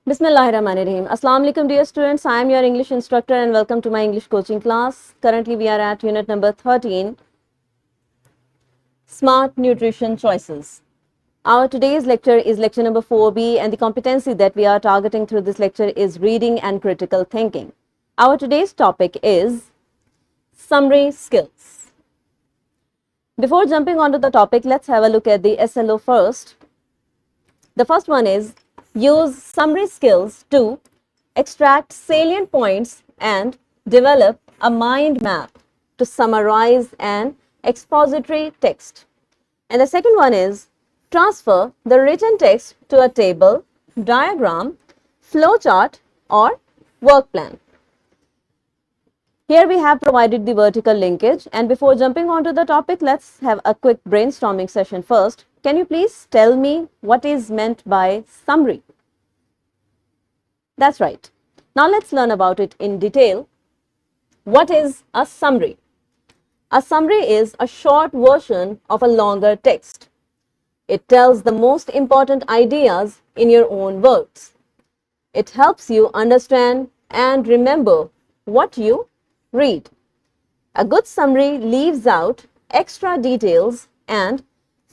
Bismillahirrahmanirrahim. Assalamu alaikum dear students. I am your English instructor and welcome to my English coaching class. Currently we are at unit number 13, Smart Nutrition Choices. Our today's lecture is lecture number 4B and the competency that we are targeting through this lecture is reading and critical thinking. Our today's topic is summary skills. Before jumping onto the topic, let's have a look at the SLO first. The first one is use summary skills to extract salient points and develop a mind map to summarize an expository text. And the second one is transfer the written text to a table, diagram, flowchart or work plan. Here we have provided the vertical linkage, and before jumping onto the topic, let's have a quick brainstorming session first. Can you please tell me what is meant by summary? That's right. Now let's learn about it in detail. What is a summary? A summary is a short version of a longer text. It tells the most important ideas in your own words. It helps you understand and remember what you read. A good summary leaves out extra details and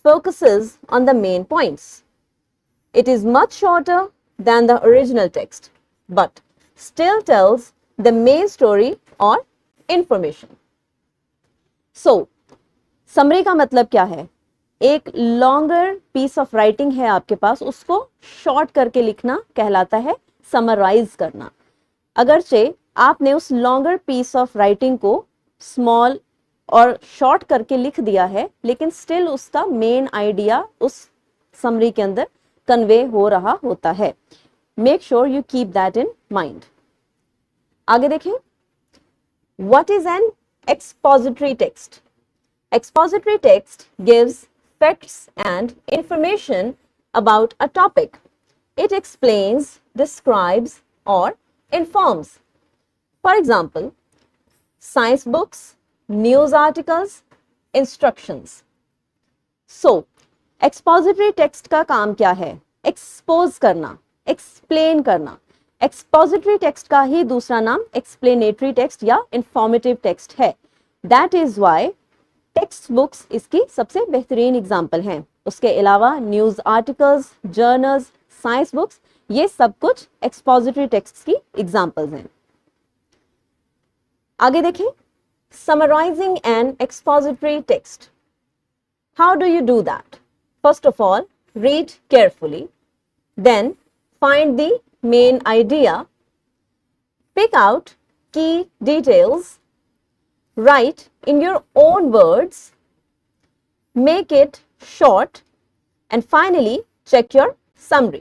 focuses on the main points. It is much shorter than the original text, but still tells the main story or information. So, summary का मतलब क्या है? एक longer piece of writing है आपके पास, उसको short करके लिखना कहलाता है summarize करना. अगरचे आपने उस longer piece of writing को small और short करके लिख दिया है, लेकिन still उसका main idea उस summary के अंदर convey हो रहा होता है. Make sure you keep that in mind. आगे देखें. What is an expository text? Expository text gives facts and information about a topic. It explains, describes, or informs. For example, science books, news articles, instructions. So, expository text का काम क्या है? Expose करना, explain करना. Expository text का ही दूसरा नाम explanatory text या informative text है. That is why text books इसकी सबसे बेहतरीन एग्जाम्पल हैं. उसके अलावा news articles, journals, science books, ये सब कुछ एक्सपोजिटरी टेक्स्ट की एग्जाम्पल्स हैं. आगे देखें. Summarising an expository text. How do you do that? First of all, read carefully, then find the main idea, pick out key details, write in your own words, make it short, and finally check your summary.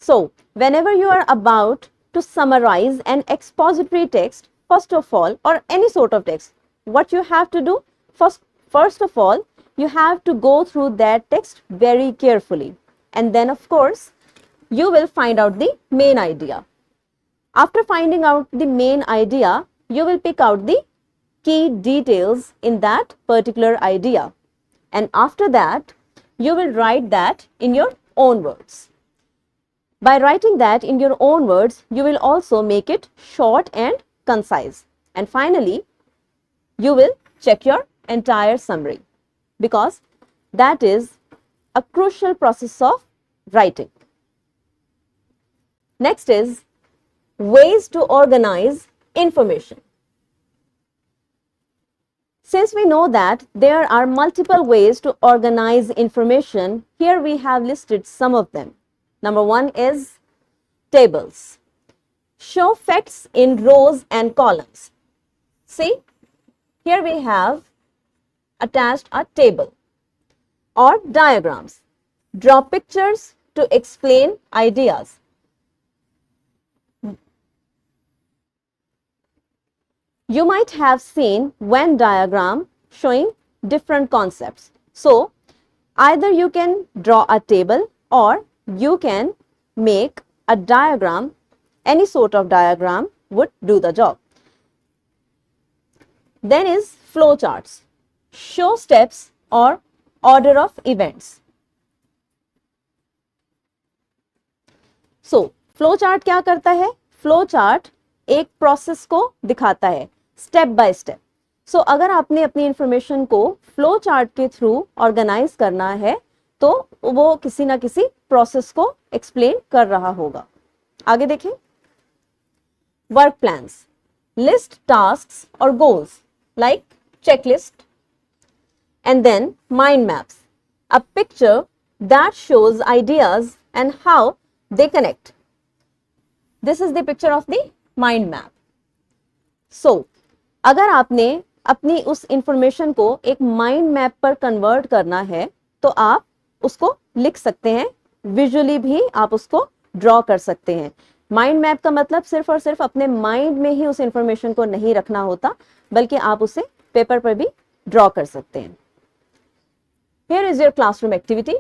So, whenever you are about to summarize an expository text, first of all, or any sort of text, what you have to do? First of all, you have to go through that text very carefully. And then, of course, you will find out the main idea. After finding out the main idea, you will pick out the key details in that particular idea. And after that, you will write that in your own words. By writing that in your own words, you will also make it short and concise. And finally, you will check your entire summary, because that is a crucial process of writing. Next is ways to organize information. Since we know that there are multiple ways to organize information, here we have listed some of them. Number one is tables. Show facts in rows and columns. See, here we have attached a table. Or diagrams. Draw pictures to explain ideas. You might have seen Venn diagram showing different concepts. So, either you can draw a table or you can make a diagram. Any sort of diagram would do the job. Then is flowcharts. Show steps or order of events. So flow chart क्या करता है? Flow chart एक process को दिखाता है step by step. सो अगर आपने अपनी इंफॉर्मेशन को फ्लो चार्ट के थ्रू ऑर्गेनाइज करना है तो वो किसी ना किसी प्रोसेस को एक्सप्लेन कर रहा होगा। आगे देखें, वर्क प्लान्स लिस्ट टास्क्स और goals like checklist, and then mind maps, a picture that shows ideas and how they connect. This is the picture of the mind map. So, अगर आपने अपनी उस इंफॉर्मेशन को एक माइंड मैप पर convert करना है तो आप उसको लिख सकते हैं, विजुअली भी आप उसको ड्रॉ कर सकते हैं। माइंड मैप का मतलब सिर्फ और सिर्फ अपने माइंड में ही उस इंफॉर्मेशन को नहीं रखना होता, बल्कि आप उसे पेपर पर भी ड्रॉ कर सकते हैं। Here is your classroom activity.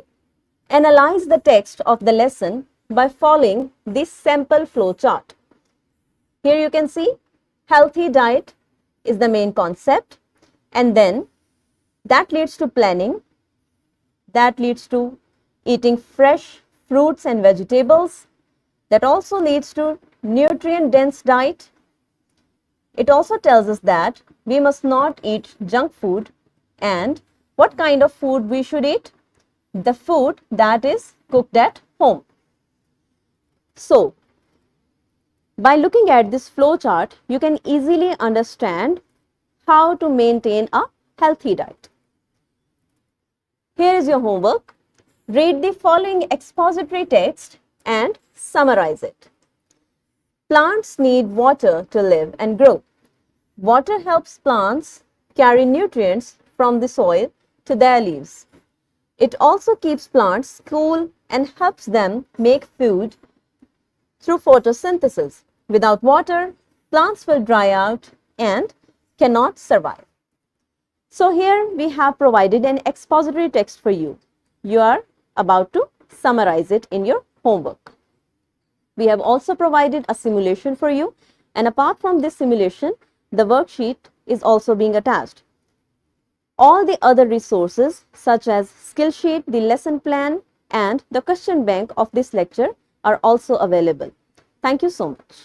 Analyze the text of the lesson by following this sample flow chart. Here you can see healthy diet is the main concept, and then that leads to planning, that leads to eating fresh fruits and vegetables, that also leads to nutrient dense diet. It also tells us that we must not eat junk food, and what kind of food we should eat? The food that is cooked at home. So, by looking at this flow chart, you can easily understand how to maintain a healthy diet. Here is your homework. Read the following expository text and summarize it. Plants need water to live and grow. Water helps plants carry nutrients from the soil to their leaves. It also keeps plants cool and helps them make food through photosynthesis. Without water, plants will dry out and cannot survive. So here we have provided an expository text for you. You are about to summarize it in your homework. We have also provided a simulation for you, and apart from this simulation, the worksheet is also being attached. All the other resources such as Skillsheet, the lesson plan and the question bank of this lecture are also available. Thank you so much.